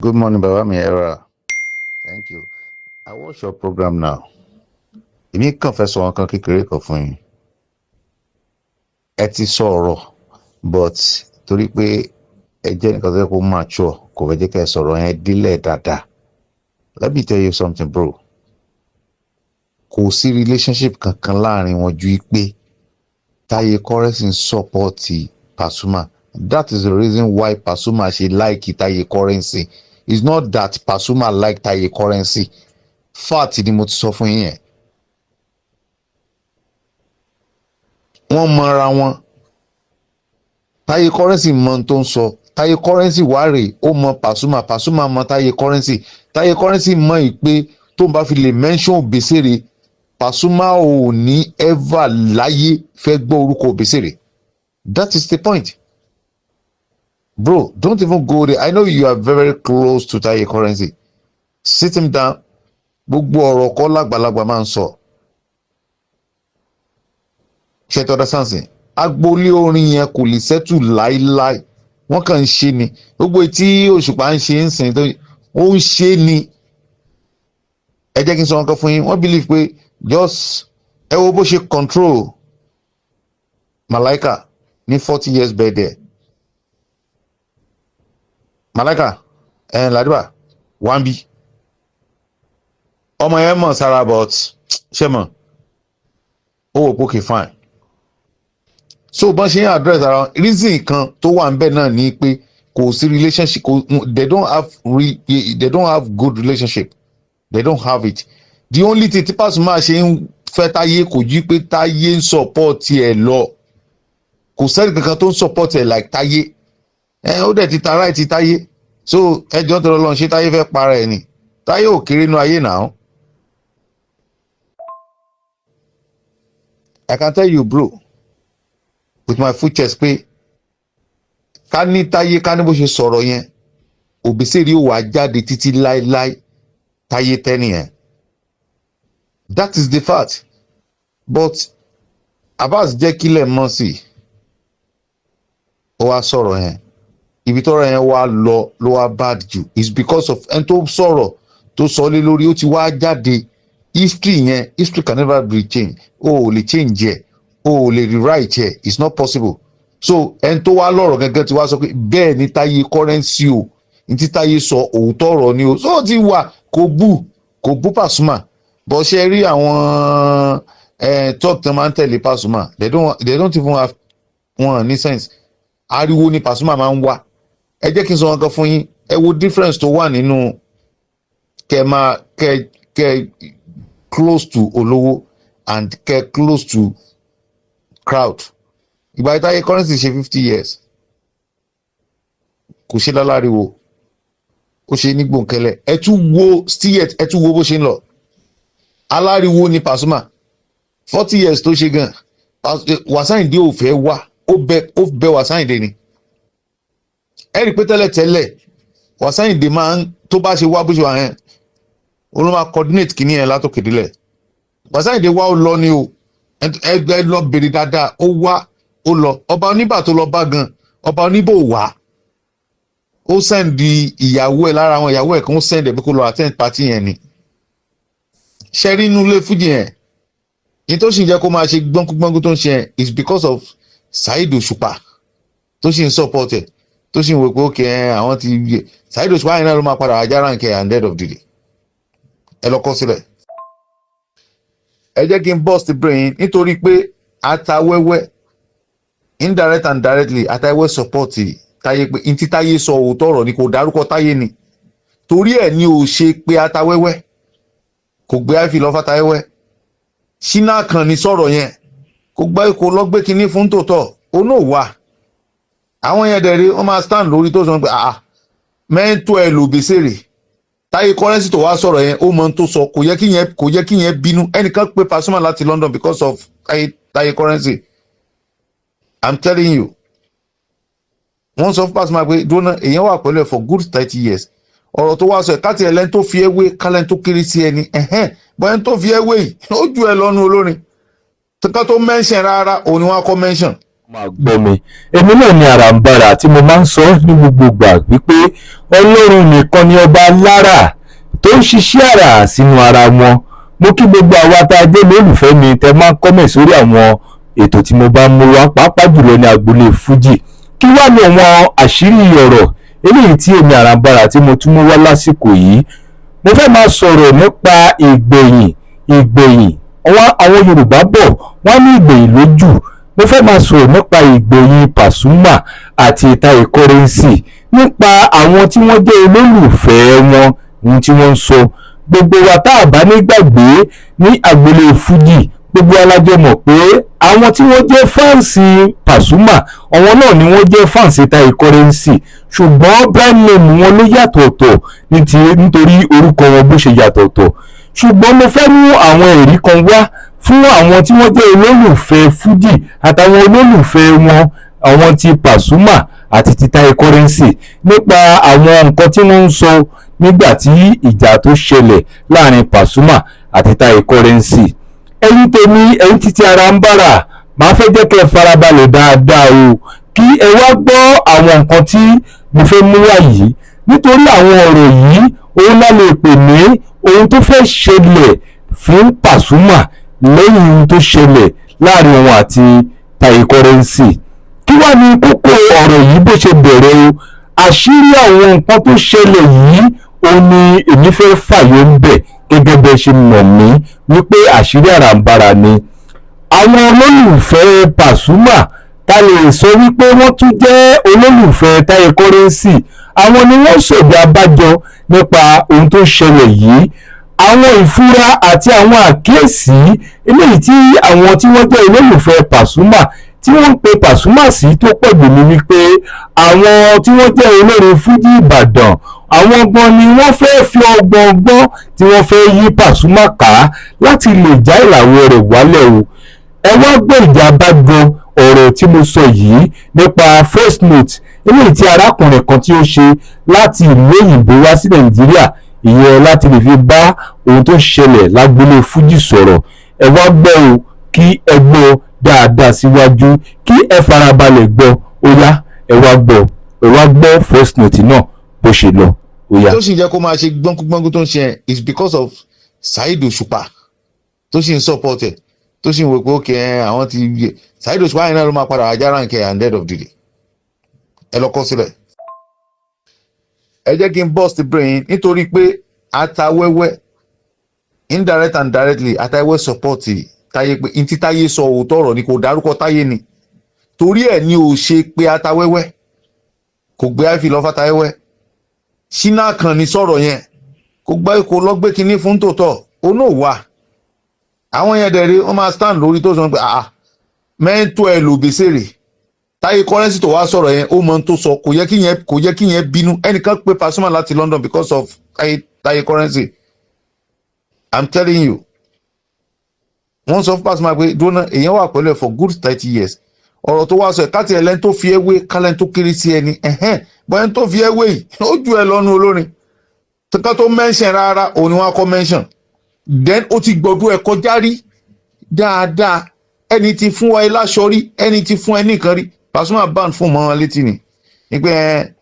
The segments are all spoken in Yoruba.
Good morning, Baba Miera. Thank you. I watch your program now. Èmi kàn fẹ́ sọ nǹkan kékeré kan fún yín. Ẹ ti sọ̀rọ̀, but torí pé ẹ jẹ́ nǹkan tó yẹ kó mature, kò fẹ́ jẹ́ kẹ́ ẹ sọ̀rọ̀ yẹn dílẹ̀ dáadáa. Let me tell you something, bro. Kò sí relationship kankan láàrin wọn ju pé Taye Currency ń support Pasuma. That is the reason why Pasuma ṣe like Taye Currency. It's not that Pasuma like Taye Currency. Fact ni mo ti sọ fún yín yẹn. Wọ́n mọra wọn. Taye Currency mọ ohun tó ń sọ. Taye Currency wá rèé, ó mọ Pasuma. Pasuma mọ Taye Currency. Taye Currency mọ ìpè tó ń bá fi lè mention Obesere. Pasuma ò ní ever láyé fẹ́ gbọ́ orúkọ Obesere. That is the point. Bro, don't even go there. I know you are very close to Taye Currency. Sit him down. Gbogbo ọ̀rọ̀ kọ́ lágbàlagbà máa ń sọ. Ṣé tó understand sí? Agboolé orin yẹn kò lè settle láíláí. Wọ́n kàn ń ṣe ni. Gbogbo tí Òṣùpá ń ṣe ń sìn tó ó ń ṣe ni. Ẹ jẹ́ kí n sọ nǹkan fún yín. Wọ́n believe pé just ẹ wo bó ṣe control Malaika ní 40 years birthday. Malaika Ladiba Wambi ọmọ yẹn mọ̀ sára but ṣe mọ̀ ó wò pókè fine. So bọ́n ṣe ń address ara reason kan tó wà níbẹ̀ náà ni pé kò sí relationship they don't have good relationship. They don't have it. The only thing tí Pasuma ṣe ń fẹ́ Táyé kò jí pé Táyé ń support ẹ̀ lọ. Kò sẹ́ni kankan tó ń support ẹ̀ like Táyé. Ó dẹ̀ ti ta right ti Táyé. So ẹjọ́ tó lọ́n ṣe Táyé fẹ́ para ẹ̀ ni. Táyé ò kéré inú ayé náà. I can tell you, bro, with my full chest pé ká ní Táyé ká ní bó ṣe sọ̀rọ̀ yẹn Obesere ó wà jáde títí láéláé Táyé tẹ́ni yẹn. That is the fact. But Abbas jẹ́ kílẹ̀ mọ́ sí ó wá sọ̀rọ̀ yẹn. Ibi tọ́rọ̀ yẹn wá lọ ló wá bad jù is because of ẹni tó sọ̀rọ̀ tó sọ lé lórí ó ti wá jáde. History can never be changed. Ò lè change ẹ̀, ò lè rewrite ẹ̀, it's not possible. So ẹni tó wá lọ́rọ̀ gẹ́gẹ́ ti wá sọ pé bẹ́ẹ̀ ni Taye Currency o ní tí Táyé sọ òótọ́ ọ̀rọ̀ ni o. So ti wà kò bú Pasuma. But ṣe rí àwọn talk tó máa ń tẹ̀lé Pasuma they don't even have one ní sense. Ariwo ni Pasuma máa ń wá. Ẹ jẹ́ kí n sọ nǹkan fún yín. Ẹ wo difference tó wà nínú kẹ close to olówó and kẹ close to crowd. Ìgbà Taye Currency ṣe 50 years kò ṣe láláriwo ó ṣe ní gbòǹkẹlẹ. Ẹ tún wo bó ṣe ń lọ. Aláriwo ni Pasuma 40 years tó ṣe gan. Wàsáìndé ò fẹ́ wá ó bẹ Wàsáìndé ni. Ẹ rí pé tẹ́lẹ̀tẹ́lẹ̀ Wàsáìndé máa ń tó bá ṣe wá bó ṣe wà yẹn ó ló máa coordinate kìíní yẹn látòkè délẹ̀. Wàsáìndé wá ó lọ ni o ẹgbẹ́ lọ bèrè dáadáa ó wá ó lọ. Ọba Oníbà tó lọ bá gan Ọba Oníbà ò wá. Ó send ìyàwó ẹ̀ lára àwọn ìyàwó ẹ̀ kan ó send ẹ̀ pé kó lọ attend party yẹn ni. Ṣe rí inú ilé Fuji yẹn ní tó sì ń jẹ́ kó máa ṣe gbọ́nkúgbọ́nkú tó ń ṣe yẹn is because of Saheed Òṣùpá tó sì ń support ẹ̀ tó sì ń wò pé ókè àwọn ti yẹ Saheed Òṣùpá yẹn náà ló máa padà wájà ránkẹ́ and end of the day. Ẹ lọ kọ́ sílẹ̀. Ẹ jẹ́ kí n burst the brain nítorí pé atawẹ́wẹ́ indirect and directly atawẹ́wẹ́ support Táyé pé n tí Táyé sọ òótọ́ ọ̀rọ̀ ni kò dárúkọ Táyé ni. Torí ẹ̀ ni ò ṣe pé atawẹ́wẹ́ kò gbé àìfi lọ fàtàwẹ́wẹ́. Ṣínà kan ní sọ̀rọ̀ yẹn kò lọ gbé kinní fún tòótọ́ ó náà wà. Àwọn yẹn dẹ̀rẹ̀ wọ́n máa stand lórí tó sọ pé mẹ́ńtò ẹ̀ lò Obesere. Taye Currency tó wá sọ̀rọ̀ yẹn ó mọ ohun tó sọ kò yẹ kí yẹn bínú. Ẹnìkan pé Pasuma láti London because of Taye Currency. I'm telling you. Wọ́n sọ fún Pasuma pé dúró èèyàn wà pẹ̀lú ẹ̀ for good 30 years. Ọ̀rọ̀ tó wá sọ ẹ̀ káàtì ẹ̀lẹ́ni tó fi ẹ́wé kálẹ́ni tó kéré sí ẹni bọ́yẹn tó fi ẹ́wé yìí ó ju ẹ lọ́nu olórin. Tọ́ka tó mention rárá òun ni wọ́n á kọ́ mention. máa gbọ́ mi. Èmi náà ni Aranbara tí mo máa ń sọ ní gbogbo ìgbà wípé Ọlọ́run nìkan ni ọba lára tó ń ṣiṣẹ́ àrà sínú ara wọn. Mo kí gbogbo àwa tá a jẹ́ lólùfẹ́ mi tẹ́ máa ń kọ́mẹ̀ sórí àwọn ètò tí mo bá ń mú wá, pàápàá jùlọ ní agboolé Fuji. Kí wá ní àwọn àṣírí ọ̀rọ̀ eléyìí tí èmi Aranbara tí mo tún mú wá lásìkò yìí? Mo fẹ́ máa sọ̀rọ̀ nípa ìgbẹ̀yìn. Àwọn Yorùbá bọ̀ wọ́n ní ìgbẹ̀yìn lójú. Mo fẹ́ máa sọ̀rọ̀ nípa ìgbẹ̀yìn Pasuma àti Tai Currency, nípa àwọn tí wọ́n jẹ́ olólùfẹ́ wọn ní tí wọ́n ń sọ. Gbogbo wa tá a bá ní gbàgbé ní agboolé Fuji, gbogbo alájọ mọ̀ pé àwọn tí wọ́n jẹ́ fáǹsì Pasuma, àwọn náà ni wọ́n jẹ́ fáǹsì Tai Currency, ṣùgbọ́n brand name wọn ló yàtọ̀ọ̀tọ̀ nítorí orúkọ wọn bó ṣe yàtọ̀ọ̀tọ̀. Ṣùgbọ́n mo fẹ́ mú àwọn ẹ̀rí kan wá fún àwọn tí wọ́n jẹ́ olólùfẹ́ Fuji àtàwọn olólùfẹ́ wọn, àwọn ti Pasuma àti ti Tai Currency, nípa àwọn nǹkan tí wọ́n ń sọ nígbà tí ìjà tó ṣẹlẹ̀ láàrin Pasuma àti Tai Currency. Ẹ̀yin tèmi, ẹ̀yin títí Aranbara, màá fẹ́ jẹ́ kẹ́ farabalẹ̀ dáadáa o, kí ẹ wá gbọ́ àwọn nǹkan tí mo fẹ́ mú wá yìí, nítorí àwọn ọ̀rọ̀ yìí òun la lè pè ní ohun tó fẹ́ ṣẹlẹ̀ fún Pasuma lẹ́yìn ohun tó ṣẹlẹ̀ láàrin wọn àti Tai Currency. Kí wá ní kókó ọ̀rọ̀ yìí bó ṣe bẹ̀rẹ̀ o? Àṣírí àwọn nǹkan tó ṣẹlẹ̀ yìí òun ni èmi fẹ́ fàyọ ń bẹ̀, gẹ́gẹ́ bẹ́ẹ̀ ṣe mọ̀ mí wípé àṣírí Aranbara ni. Àwọn olólùfẹ́ Pasuma ta lè sọ wípé wọ́n tún jẹ́ olólùfẹ́ Tai Currency, àwọn ni wọ́n sọ̀dí abájọ nípa ohun tó ṣẹlẹ̀ yìí. Àwọn ìfura àti àwọn àkíyèsí eléyìí tí àwọn tí wọ́n jẹ́ olólùfẹ́ Pasuma tí wọ́n ń pe Pasuma sí tó pọ̀ jù ní wípé àwọn tí wọ́n jẹ́ olórin Fuji Ìbàdàn, àwọn gan ni wọ́n fẹ́ fi ọgbọ́n tí wọ́n fẹ́ yí Pasuma ká láti lè já ìràwọ̀ rẹ̀ wálẹ̀ o. Ẹ wá gbọ́ ìjà bá gan ọ̀rọ̀ tí mo sọ yìí nípa first note eléyìí tí arákùnrin kan tí ó ṣe láti ìlú òyìnbó wá sí Nàìjíríà, ìyẹn láti lè fi bá ohun tó ṣẹlẹ̀ lágboolé Fuji sọ̀rọ̀. Ẹ wá gbọ́ o, kí ẹ gbọ́ dáadáa síwájú, kí ẹ farabalẹ̀ gbọ́. Ó yá, ẹ wá gbọ́ first note náà bó ṣe lọ. Ó yá. tó sì jẹ́ kó máa ṣe gbọ́nkúgbọ́nkú tó ń ṣe is because of Saheed Òṣùpá tó sì ń support ẹ̀, tó sì ń wò pé ókè àwọn ti yẹ Saheed Òṣùpá yẹn náà ló máa padà wájà ránkẹ́ and dead of the day. Ẹ lọ kọ́ sílẹ̀. Ẹ jẹ́ kí n burst brain nítorí pé atawẹ́wẹ́ indirect and directly atawẹ́wẹ́ support Táyé, pé n tí Táyé sọ òótọ́ ọ̀rọ̀ ni, kò dárúkọ Táyé ni, torí ẹ̀ ni ò ṣe pé atawẹ́wẹ́, kò gbé àìfi lọ́fà Táyẹ́wẹ́. Ṣínà kan ní sọ̀rọ̀ yẹn, kò lọ gbé kinní fún tòótọ́, ó náà wà. Àwọn yẹn dẹ̀rẹ̀ wọ́n máa stand lórí tó sọ pé mẹ́ńtò ẹ̀ ló bèsèrè. Tai Currency tó wá sọ̀rọ̀ yẹn ó mọ ohun tó sọ, kò yẹ kí yẹn bínú. Ẹnìkan pé Pasuma láti London because of Tai Currency. I'm telling you, wọ́n sọ fún Pasuma pé dúró èèyàn wà pẹ̀lú ẹ̀ for good 30 years. Ọ̀rọ̀ tó wá sọ ẹ̀ káàtì ẹ̀lẹ́ni tó fi ẹ́wé kálẹ̀ tó kéré sí ẹni bọ́yẹn tó fi ẹ́wé yìí ó ju ẹ lọ́nu olórin ká tó mention rárá, òun ni wọ́n á kọ́ mention. Then ó ti gbọ́dọ̀ ẹ̀ kọjá rí dáadáa, ẹni tí fún wa láṣọ rí, ẹni tí fún ẹ nìkan rí. Pasuma ban fún mọ́ wọn létí ni pé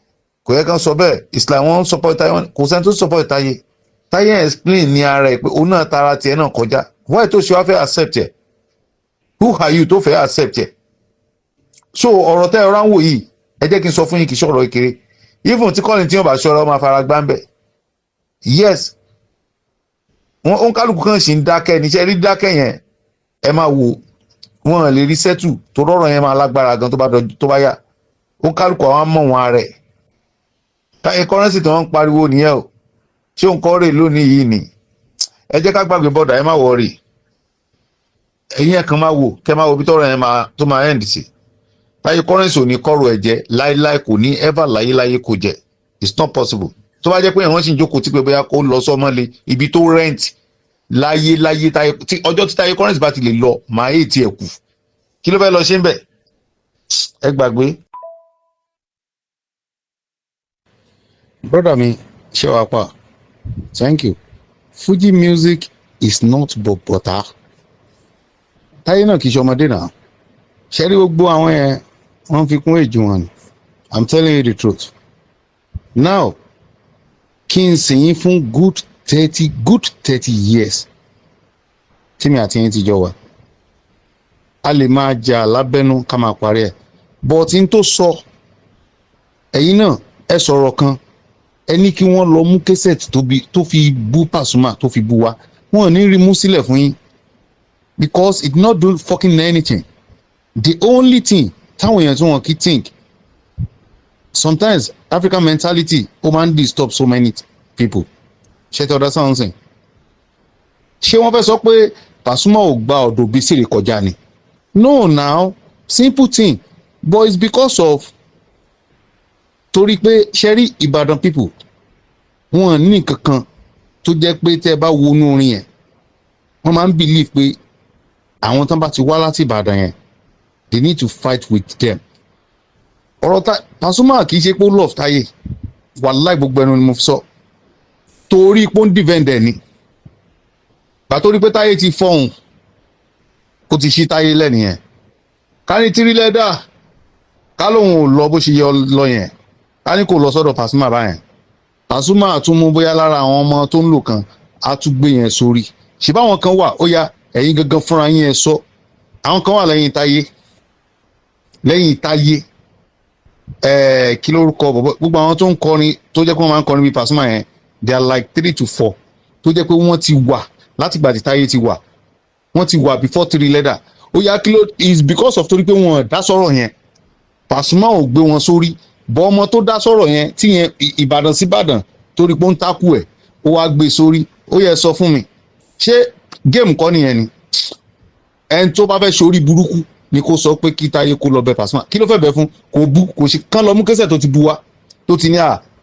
kò yẹ kán sọ bẹ́ẹ̀, it's like wọ́n support Táyé, kò sẹ́ni tó support Táyé. Táyé explain ní ara ẹ̀ pé òun náà tara tiẹ̀ náà kọjá. Why tó ṣe wá fẹ́ accept ẹ̀? Who are you tó fẹ́ accept ẹ̀? So ọ̀rọ̀ tẹ́ ọ̀rọ̀ ń wò yìí, ẹ jẹ́ kí n sọ fún yín kì í ṣọ̀rọ̀ kékeré. Even tí kọ́ni tí wọ́n bá ṣọ́ra máa fara gbá ń bẹ̀. Yes, wọ́n kálukú kan sì ń dákẹ́ níṣẹ́ rí dákẹ́ yẹn, ẹ máa wò wọ́n lè rí sẹ́tù tó rọ̀rọ̀ yẹn máa lágbára gan tó bá yá. Wọ́n kálukú àwọn mọ̀ wọn rẹ̀. Tai Currency tí wọ́n ń pariwo nìyẹn o. Ṣé òun kọ́ rè lónìí yìí ni? Ẹ jẹ́ ká gbàgbé bọ́dà, ẹ má wọrí. Ẹ̀yin ẹ̀ kan máa wò, kẹ́ máa wo bí tọ́rọ̀ yẹn tó máa end sí. Tai Currency ò ní kọ́rọ̀ ẹ̀ jẹ́ láíláí, kò ní ever láyéláyé kò jẹ́. It's not possible. Tó bá jẹ́ pé ẹ̀wọ̀n sì ń jókòó tí pé bóyá kó lọ sọ́mọ́lé ibi tó rent láyéláyé, ọjọ́ tí Tai Currency bá ti lè lọ máa yé tiẹ̀ kù. Kí ló fẹ́ lọ ṣe ń bẹ̀? Ẹ gbàgbé. Brother mi, ṣé wàá pa? Thank you. Fuji music is not bọ̀bọ̀tà. Táyé náà kì í ṣe ọmọdé náà. ṣẹ́rí gbogbo àwọn yẹn wọ́n fi kún èjì wọn ni. I'm telling you the truth. Now kí n sìn yín fún good 30 years tí mi àti yín ti jọ wà, a lè máa jà lábẹ́nú ká máa parí ẹ̀, but n tó sọ ẹ̀yin náà ẹ sọ̀rọ̀ kan ẹ ní kí wọ́n lọ mú késẹ̀tì tó fi bú Pasuma tó fi bú wa, wọn ò ní rí mú sílẹ̀ fún yín because it not do fucking anything. The only thing táwọn èèyàn tí wọn kì í think sometimes African mentality ó máa ń disturb so many people. ṣé tí ọ̀dọ́ sáwọn sìn ṣé wọ́n fẹ́ sọ pé Pasuma ò gba ọ̀dọ̀ Obesere kọjá ni? No now, simple thing, but it's because of torí pé ṣẹ́rí Ìbàdàn people wọn ní kankan tó jẹ́ pé tẹ́ bá wo inú orin yẹn wọ́n máa ń believe pé àwọn tán bá ti wá láti Ìbàdàn yẹn they need to fight with them. ọ̀rọ̀ Pasuma kì í ṣe pé ó love Táyé, wàláì gbogbo ẹnu ni mo fi sọ, torí pé ó ń defend ẹ̀ ni. gbà torí pé Táyé ti fọhùn kó ti ṣí Táyé lẹ́nu yẹn, ká ní tírí lẹ́dà ká lóun ò lọ bó ṣe yẹ lọ yẹn, ká ní kò lọ sọ́dọ̀ Pasuma báyẹn, Pasuma àtúnmú bóyá lára àwọn ọmọ tó ń lò kan á tún gbé yẹn sórí. ṣé báwọn kan wà ó yá ẹ̀yin gangan fúnra yín ẹ sọ, àwọn kan wà lẹ́yìn Táyé kí lórúkọ gbogbo àwọn tó ń kọrin tó jẹ́ pé wọ́n máa ń kọrin bíi Pasuma yẹn they are like 3 to 4 tó jẹ́ pé wọ́n ti wà láti gbà tí Táyé ti wà, wọ́n ti wà before 3 leather. ó yá kí ló is because of torí pé wọ́n dá sọ̀rọ̀ yẹn Pasuma ò gbé wọn sórí, bọ́ ọmọ tó dá sọ̀rọ̀ yẹn tí yẹn Ìbàdàn sí Ìbàdàn torí pé ó ń takú ẹ̀ ó wá gbé sórí. ó yẹ sọ fún mi ṣé géèmù kọ́ nìyẹn ni? ẹni tó bá fẹ́ ṣorí burúkú ni kó sọ pé kí Táyé kó lọ bẹ Pasuma, kí ló fẹ́ bẹ fún? kò bú kò ṣe kán lọ mú kẹsẹ̀ tó ti bu wa tó ti ní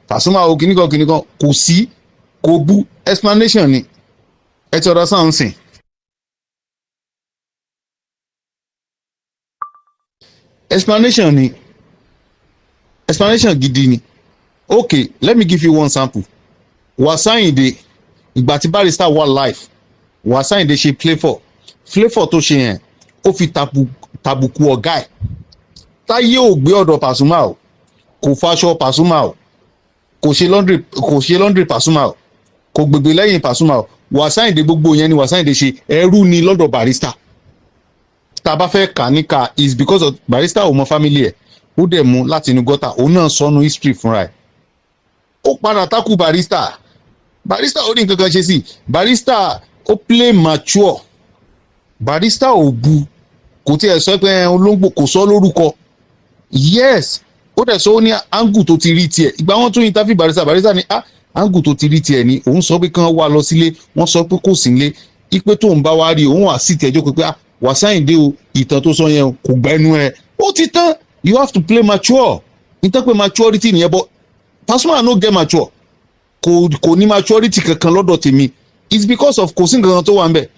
Pasuma o kìnnìkan kò sí, kò bú, explanation ni. ẹ ti ọ̀dọ̀ sáà ń sìn. explanation gidi ni. Okay, let me give you one sample. Wasayinde ìgbà tí Barrister wà live, Wasayinde ṣe Flavour tó ṣe yẹn ó fi tàbùkù ọ̀gá ẹ̀. Táyé ò gbé ọ̀dọ̀ Pasuma o, kò faṣọ Pasuma o, kò ṣe laundry Pasuma o, kò gbègbè lẹ́yìn Pasuma o. Wasayinde gbogbo yẹn ni Wasayinde ṣe, ẹrú ni lọ́dọ̀ Barrister. tá a bá fẹ́ kà níka is because of Barrister ò mọ family ẹ̀, ó dẹ̀ mú láti inú gọ́tà, òun náà sọnù history fúnra ẹ̀. ó padà tákù Barrister ó ní nǹkan kan ṣe sí Barrister, ó play mature. Barrister ò bu, kò tí ẹ sọ pé olóńgbò, kò sọ lórúkọ. Yes, ó dẹ̀ sọ ó ní angu tó ti rí tiẹ̀. ìgbà wọn tún interview Barrister ní angu tó ti rí tiẹ̀ ni òun sọ pé kán wá lọ sílé, wọ́n sọ pé kò sí nílé, ipe tóun bá wá rí òun wà sí tẹjọ́ pé Wasayinde o ìtàn tó sọ yẹn kò gbẹnu ẹ, ó ti tán. You have to play mature. ìtàn pé maturity nìyẹn, but Pasuma no get mature, kò ní maturity kankan lọ́dọ̀ tèmi. It's because of kò sí nǹkan tó wà ń bẹ̀.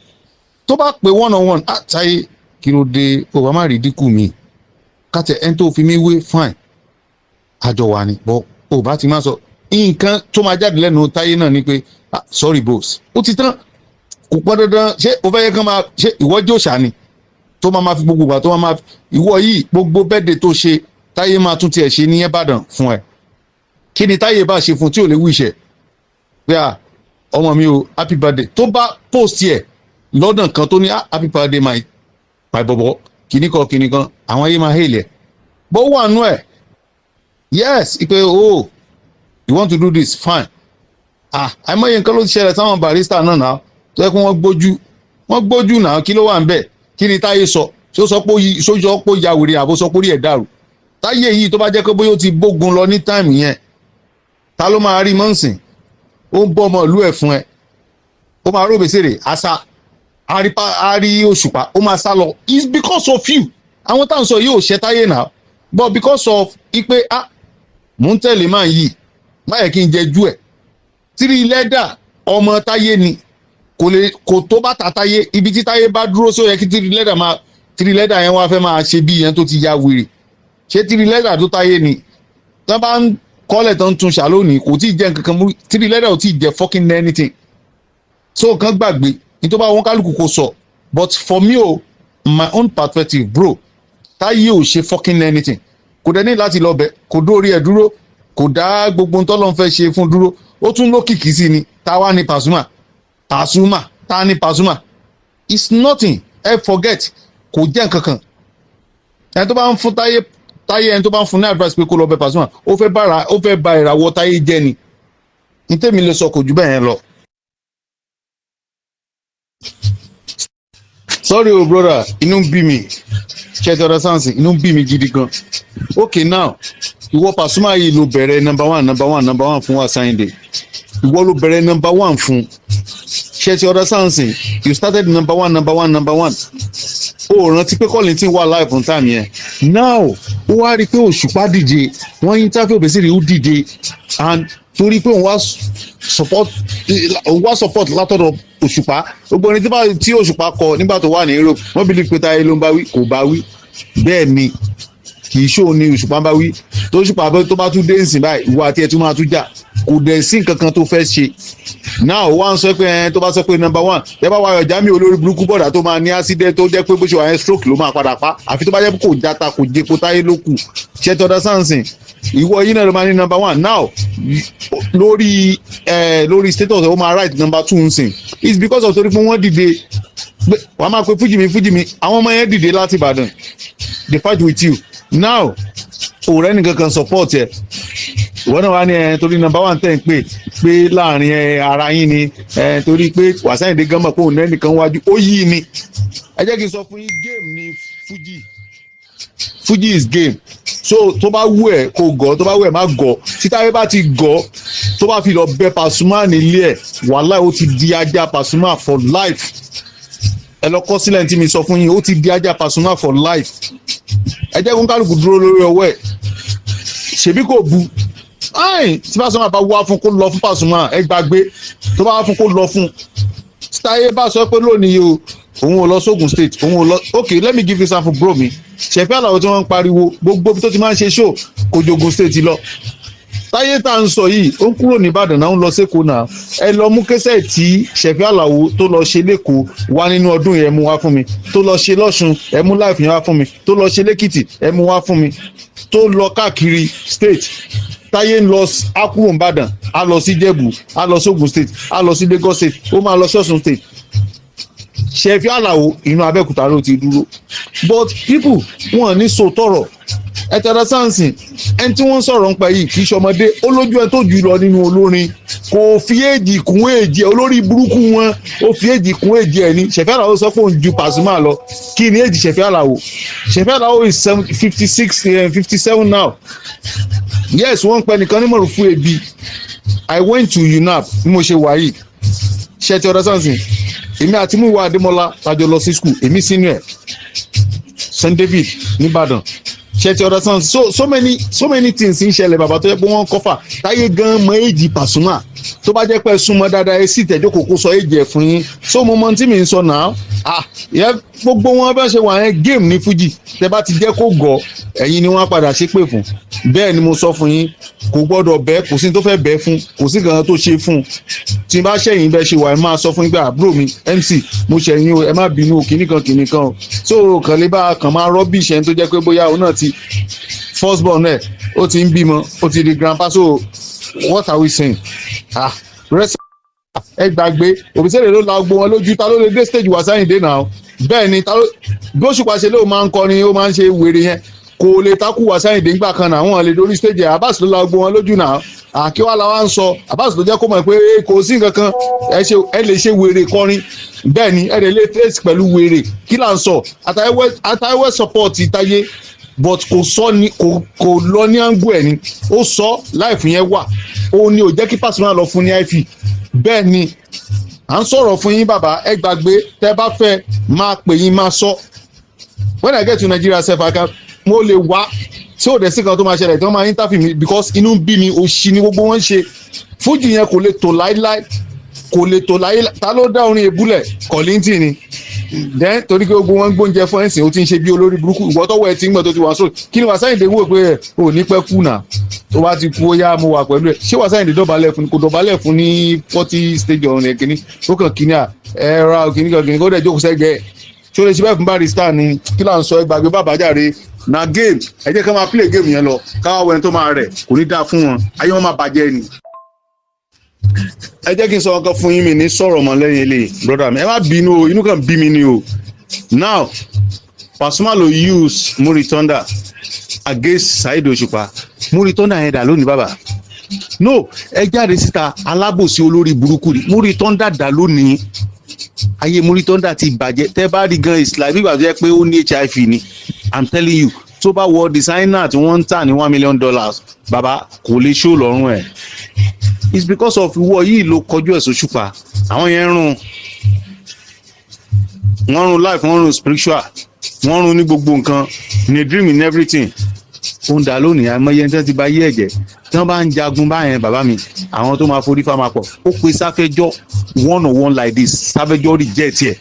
tó bá pè one on one, Táyé kí ló dé Obama rí dínkù mi kátẹ ẹni tó fi mí wé fine àjọ wà ní, bọ́ ò bá ti máa sọ nǹkan tó máa jáde lẹ́nu Táyé náà ni pé sorry boss, ó ti tán. kò pọn dandan ṣé o fẹ́ yẹ kán máa ṣe ìwọ jẹ́ òṣà ni tó máa fi gbogbo ìgbà tó máa ìwọ yìí gbogbo bẹ́ẹ̀dẹ̀ tó ṣe Táyé máa tún tiẹ̀ ṣe ní Ìbàdàn fún ẹ. kí ni Táyé bá ṣe fún tí ò lè wíṣẹ̀ pé ọmọ mi o happy birthday, tó bá post ẹ̀ lọ́dàn kan tó ní happy birthday my bọ̀bọ̀ kìnnìkan àwọn ayé máa hèlẹ̀ bó wà nú ẹ̀. Yes, ipe you want to do this fine. àìmọye nǹkan ló ti ṣẹlẹ̀ sáwọn Barrister náà náà tó yẹ kó wọ́n gbójú náà, kí ló wà ń bẹ̀? kí ni Táyé sọ? ṣé ó sọ pé ó ya wèrè àbó sọ pé orí ẹ̀ dàrú? Táyé yìí tó bá jẹ́ pé bóyá ó ti bógun lọ ní táìmù yẹn, ta ló máa rí mọ́ǹsìn? ó ń bọ́ ọmọ ìlú ẹ̀ fún ẹ, ó máa ró Obesere àṣà àrí òṣùpá, ó máa sá lọ. It's because of you. àwọn táwọn sọ yìí ò ṣe Táyé náà, but because of ipe mò ń tẹ̀lé máa yìí má yẹ kí n jẹ jú ẹ̀. 3 leather ọmọ Táyé ni, kò tó bàtà Táyé, ibi tí Táyé bá dúró sí ó yẹ kí 3 leather yẹn wá fẹ́ máa ṣe bí yẹn tó ti ya wèrè. ṣé 3 leather tó Táyé ni tán bá ń kọ́lẹ̀ tán tún ṣàlónì kò tí ì jẹ́ nǹkan kan mú. 3 leather ò tí ì jẹ́ fucking anything. so kan gbàgbé ní tó bá wọn kálukú kò sọ, but for me my own perspective bro, Táyé ò ṣe fucking anything, kò dẹ̀ ní láti lọ bẹ̀, kò dórí ẹ̀ dúró, kò dá gbogbo ohun tọ́lọ́run fẹ́ ṣe fún dúró, ó tún lókìkí sí ni. Táwa ni Pasuma, ta ni Pasuma, it's nothing, ẹ forget, kò jẹ́ nǹkan kan. Ẹni tó bá ń fún Táyé ẹni tó bá ń fún ní advice pé kó lọ bẹ̀ Pasuma, ó fẹ́ ba ìràwọ̀ Táyé jẹ́ ni. Ní tèmi lè sọ kò jù bẹ́ẹ̀ yẹn lọ. Sorry o brother, inú bí mi, ṣe ti ọ̀dọ̀ sáǹsì, inú bí mi gidi gan. Okay now, ìwọ Pasuma yìí ló bẹ̀rẹ̀ number one fún wa Sunday. Ìwọ ló bẹ̀rẹ̀ number one fún. Ṣe ti ọ̀dọ̀ sáǹsì, you started number one. O rántí pé Kollington wà live on time yẹn. Now, ó wá rí i pé Òṣùpá díje, wọ́n interview Obesere ó díje, and torí pé òun wá support látọ̀dọ̀ Òṣùpá, gbogbo ẹni tí Òṣùpá kọ nígbà tó wà ní Europe, wọ́n believe pé Táyé ló ń bá wí, kò bá wí. Bẹ́ẹ̀ ni, kì í ṣó ni Òṣùpá bá wí. Tó Òṣùpá tó bá tún dé nsìn báyìí, ìwọ àti ẹ̀ tún máa tún jà, kò dẹ̀ sí nǹkan kan tó fẹ́ ṣe. Now wá ń sọ pé tó bá sọ pé number one, ẹ bá wá ọjà mi olórí burúkú bọ̀dà tó máa ní accident tó jẹ́ pé bó ṣe wà yẹn stroke ló máa padà pa, àfi tó bá jẹ́ pé kò jata kò jẹ́ kó Táyé ló kù. Ṣé tọ́da sáǹsìn, ìwọ yìí náà ló máa ní number one. Now lórí status ó máa write number two nsìn, it's because of torí pé wọ́n dìde, wàá máa pe Fuji mi, àwọn ọmọ yẹn dìde láti Ìbàdàn, they fight with you. Now òrẹ́ nìkan kan support ẹ, ìwọ náà wá ní torí number one tẹ̀ ń pè pé láàrin ara yín ni, torí pé Wàsáyìndé gánmọ̀ pé òun nẹ́nìkan wájú, ó yí ni. Ẹ jẹ́ kí n sọ fún yín, game ni Fuji is game. So tó bá wù ẹ́ kó gọ̀, tó bá wù ẹ́ má gọ̀. Tí Táyé bá ti gọ̀, tó bá fi lọ bẹ Pasuma nílé ẹ̀, wàláhì ó ti di ajá Pasuma for life. Ẹ lọ kọ sílẹ̀ tí mi sọ fún yín, ó ti di ajá Pasuma for life. Ẹ jẹ́ kó kálukú dúró lórí ọwọ́ ẹ̀, ṣèbí kò bu. Tí Pasuma bá wá fún kó lọ fún Pasuma, ẹ gbàgbé. Tó bá wá fún kó lọ fún. Táyé bá sọ pé lónìí o, òun ò lọ sógun state, òun ò lọ. Okay, let me give you sample bro mi. Ṣẹ̀fẹ́ Àlàó tí wọ́n ń pariwo gbogbo tó ti máa ń ṣe show kò jogun state lọ. Táyé tá à ń sọ yìí, ó ń kúrò ní Ìbàdàn náà, ó ń lọ sékòó náà. Ẹ lọ mú kẹsẹ̀ tí Ṣẹ̀fẹ́ Àlàó tó lọ ṣe lẹ́kọ̀ọ́ wá nínú ọdún yẹn, mú wá fún mi. Tó lọ ṣe lọ́ṣun, ẹ mú live yẹn wá fún mi. Tó lọ ṣe lẹ́kìtì, ẹ mú wá fún mi. Tó lọ káàkiri state. Táyé ń lọ á kúrò ní Ìbàdàn, á lọ sí Ìjẹ̀bú, á lọ sógun state, á lọ sí Lagos state, ó máa lọ Ọ̀ṣun state. Ṣẹ̀fẹ́ Àlàó inú Abẹ́òkúta ló ti dúró, but people wọn ní so tọrọ. Ẹ tẹ́lẹ̀ sáǹsìn, ẹni tí wọ́n ń sọ̀rọ̀ nípa yìí kì í ṣọmọdé, ó lójú ẹ tó jù lọ nínú olórin, kò fi èjì kún èjì ẹ, olórí burúkú wọn ó fi èjì kún èjì ẹ ní. Ṣẹ̀fẹ́ Àlàó sọ pé òun ju Pasuma lọ, kí ni èjì Ṣẹ̀fẹ́ Àlàó? Ṣẹ̀fẹ́ Àlàó is 57 now. Yes, wọ́n ń pẹ́ nìkan ní mọ̀rún fún ebi. I went to UNAP bí mo ṣe wà yìí. Ṣé ti ọ̀dọ̀ sáǹsìn? Èmi àti Múyìwá Adémọ́lá tajọ lọ sí school, èmi sínú ẹ̀ St. David nìbàdàn. Ṣé ti ọ̀dọ̀ sáǹsìn? So many things ń ṣẹlẹ̀ bàbá tó yẹ pé wọ́n kọ́fà. Táyé gan mọ èjì Pasuma, tó bá jẹ́ pé súnmọ́ dáadáa ẹ sì tẹ̀jọ́ kókó sọ èjì ẹ̀ fún yín. So mo mọ tí mi ń sọ náà. Gbogbo wọn bá ṣe wà yẹn game ní Fuji, tẹ bá ti jẹ́ kó gọ̀ ẹ̀yin ni wọ́n padà ṣépè fún. Bẹ́ẹ̀ ni mo sọ fún yín, kò gbọ́dọ̀ bẹ́ẹ̀, kò sí tó fẹ́ bẹ́ẹ̀ fún, kò sí kankan tó ṣe fún. Tí n bá ṣẹ̀yìn bẹ́ẹ̀ ṣe wà ẹ máa sọ fún gbà àbúrò mi MC mo ṣẹ̀yìn o, ẹ má bínú o, kìnnìkan o. So kàn lè bá kàn máa rọ́bì ṣẹ́ni tó jẹ́ pé bóyá òun náà ti first born ẹ̀ ó ti ń bímọ, ó ti di grandpa. So what are we saying? Ẹ gbàgbé Obesere ló la gbó wọn lójú, ta ló lè dé stage Wàsáyìndé náà? Bẹ́ẹ̀ ni bí Òṣùpá ṣe ló máa ń kọrin, ó máa ń ṣe wèrè yẹn, kò lè takú Wàsáyìndé ńgbà kan náà, wọn lè dórí stage ẹ̀. Abbas ló la gbó wọn lójú náà. Kí wàá la wá ń sọ? Abbas ló jẹ́ kó mọ̀ pé kò sí nǹkan kan, ẹ lè ṣe wèrè kọrin, bẹ́ẹ̀ ni ẹ lè trace pẹ̀lú wèrè. Kí là ń sọ? Àtàwẹ́ support Táyé, but kò sọ ni kò lọ ní àǹgù ẹ̀ ni, ó sọ láìfù yẹn wà, òun ni ò jẹ́ kí Pasuma lọ fún ní ife. Bẹ́ẹ̀ ni à ń sọ̀rọ̀ fún yín bàbá, ẹ gbàgbé, tẹ́ bá fẹ́ máa pè yín máa sọ. When I get to Nigeria sef, mo lè wá tí ò dẹ̀ sí kan tó máa ṣẹlẹ̀ tí wọ́n máa interview mi, because inú ń bí mi, òṣì ni gbogbo wọn ṣe. Fuji yẹn kò lè tò láíláí, ta ló dá orin èbúlẹ̀? Kollington ni. Then torí pé gbogbo wọn gbóúnjẹ fún ẹ̀sìn, ó ti ń ṣe bí olórí burúkú. Ìwọ tọ́wọ́ ẹ ti ń gbọ́ tó ti wà sóò, kí ni Wàsáyìndé wò pé ò ní pẹ́ kú náà? Tó bá ti kú ó yá mo wà pẹ̀lú ẹ̀. Ṣé Wàsáyìndé dọ̀bálẹ̀ fún ni? Kò dọ̀bálẹ̀ fún ní 40 stage ọ̀run ẹ̀ kìíní. Ó kàn kìíní ẹ̀rọ kìíní kan kìíní kó dẹ̀ jókòó sẹ́gbẹ̀ẹ́. ṣó lè ṣe bẹ́ẹ̀ fún Barrister ni kí là ń sọ ẹgbàgbé bàbá jàre na game ẹ jẹ́ ká máa play game yẹn lọ káwá wẹni tó máa rẹ̀ kò ní dáa fún wọn ayé wọn máa bàjẹ́ ni. ẹ jẹ́ kí n sọ ọkọ fún yín mi ní sọ̀rọ̀ mọ́ lẹ́yìn ilé brother mi ẹ má bínú o inú kan bí mi ni o. Now Pasuma lo use Muri Thunder against Saheed Òṣùpá Muri Thunder yẹn dà lónìí bàbá no ẹ jáde síta alábòsí olórí burúkú ni Muri Thunder dà lónìí ayé Muri Thunder ti bàjẹ́ tẹ́ bá rí gan islam bí gbàgbé pé ó ní HIV ni I'm telling you tó bá wọ designer tí wọ́n ń tà ní $1 million bàbá kò lè ṣó lọ́rùn ẹ̀ it's because of ìwọ yìí ló kọjú ẹ̀ sóṣùpá àwọn yẹn rún wọ́n rún life wọ́n rún spiritual wọ́n rún ní gbogbo nǹkan ní dream in everything ó ń dà lónìí àmọ́yé ẹni tí wọ́n ti bá yé ẹ̀jẹ̀ tí wọ́n bá ń jagun báyẹn bàbá mi àwọn tó máa forí fáwọn pọ̀ ó pe Sáfẹ́jọ́ one on one like this Sáfẹ́jọ́ reject ẹ̀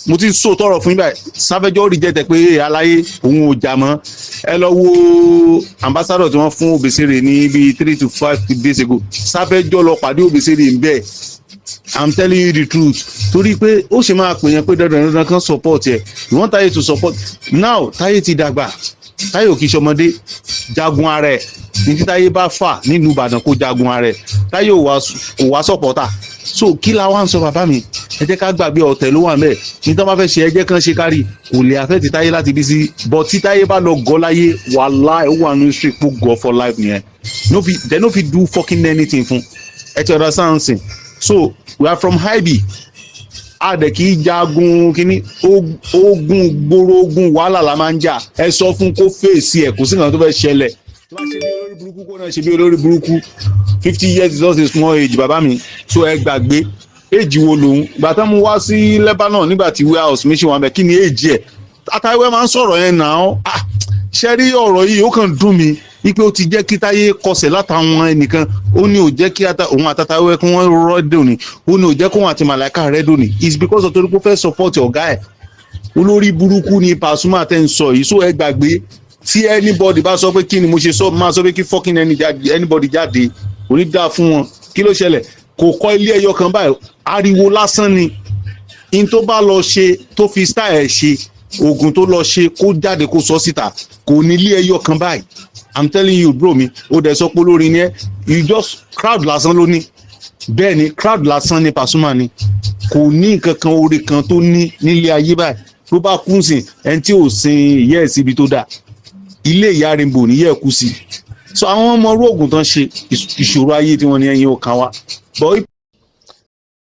mo ti sọ tọrọ fún yín báyìí Sáfẹ́jọ́ reject ẹ̀ pé aláyé òun ò jà mọ́ ẹ lọ wo ambassador tí wọ́n fún Obesere ní bíi 3 to 5 days ago Sáfẹ́jọ́ lọ pàdé Obesere ń bẹ́ẹ̀ I'm telling you the truth torí pé ó ṣe máa pè yẹn pé dandan kan support ẹ you want Táyé to support now Táyé ti dàgbà Táyé ò kì í ṣọmọdé jagun ara ẹ ní tí Táyé bá fà nílùú Ìbàdàn kó jagun ara ẹ Táyé ò wá supporter so kí la wá ń sọ bàbá mi ẹ jẹ́ ká gbàgbé ọ̀tẹ̀ ló wà mẹ́ẹ̀ ní tí wọ́n bá fẹ́ ṣe ẹ jẹ́ kán ṣe kárí kò lè afẹ́ ti Táyé láti bí sí but tí Táyé bá lọ gọ́ láyé wàláhì ó wà ní street kó gọ́ for life nìyẹn they no fit do fucking anything fún ẹ ti understand sìn so we are from Ibi a dẹ̀ kì í jagun kínní ogun gbòòrò ogun wàhálà la máa ń jà ẹ sọ fún kó fèsì ẹ kò sí nǹkan tó fẹ́ ṣẹlẹ̀ tó bá ṣe bí olórí burúkú kó náà ṣe bí olórí burúkú 50 years is not a small age bàbá mi so ẹ gbàgbé age wo lòun ìgbà tán mú wá sí Lebanon nígbà tí warehouse mission wà mẹ́ kí ni age ẹ̀ Àtàwé máa ń sọ̀rọ̀ yẹn náà ṣe rí ọ̀rọ̀ yìí ó kàn dùn mí wípé ó ti jẹ́ kí Táyé kọsẹ̀ látàwọn ẹnìkan ó ní ò jẹ́ kí òun àtàtàwé kí wọ́n rọ́dọ̀ ní ó ní ò jẹ́ kóun àti Màláíkà rẹ́dọ̀ ní it's because of torí pé ó fẹ́ support ọ̀gá ẹ̀ olórí burúkú ni Pasuma tẹ́ ń sọ yìí so ẹ gbàgbé tí anybody bá sọ pé kí ni mo ṣe sọ máa sọ pé kí fucking anybody jáde kò ní dáa fún wọn kí ló ṣẹlẹ̀ kò kọ́ ilé ẹyọ kan báyìí ariwo lásán ni in tó bá lọ ṣe tó fi style ẹ̀ ṣe oògùn tó lọ ṣe kó jáde kó sọ síta kò ní ilé ẹyọ kan báyìí I'm telling you bro mi ó dẹ̀ sọ pé olórin ni ẹ́ you just crowd lásán ló ní bẹ́ẹ̀ ni crowd lásán ni Pasuma ni kò ní nǹkan kan oore kan tó ní nílé ayé báyìí ló bá kú sí ẹni tí ò sin ìyá ẹ̀ síbi tó dáa ilé ìyá Rainbow níyẹ̀ kú sí so àwọn ọmọ orú oògùn tán ṣe ìṣòro ayé tí wọ́n ní ẹyin ò kàn wá but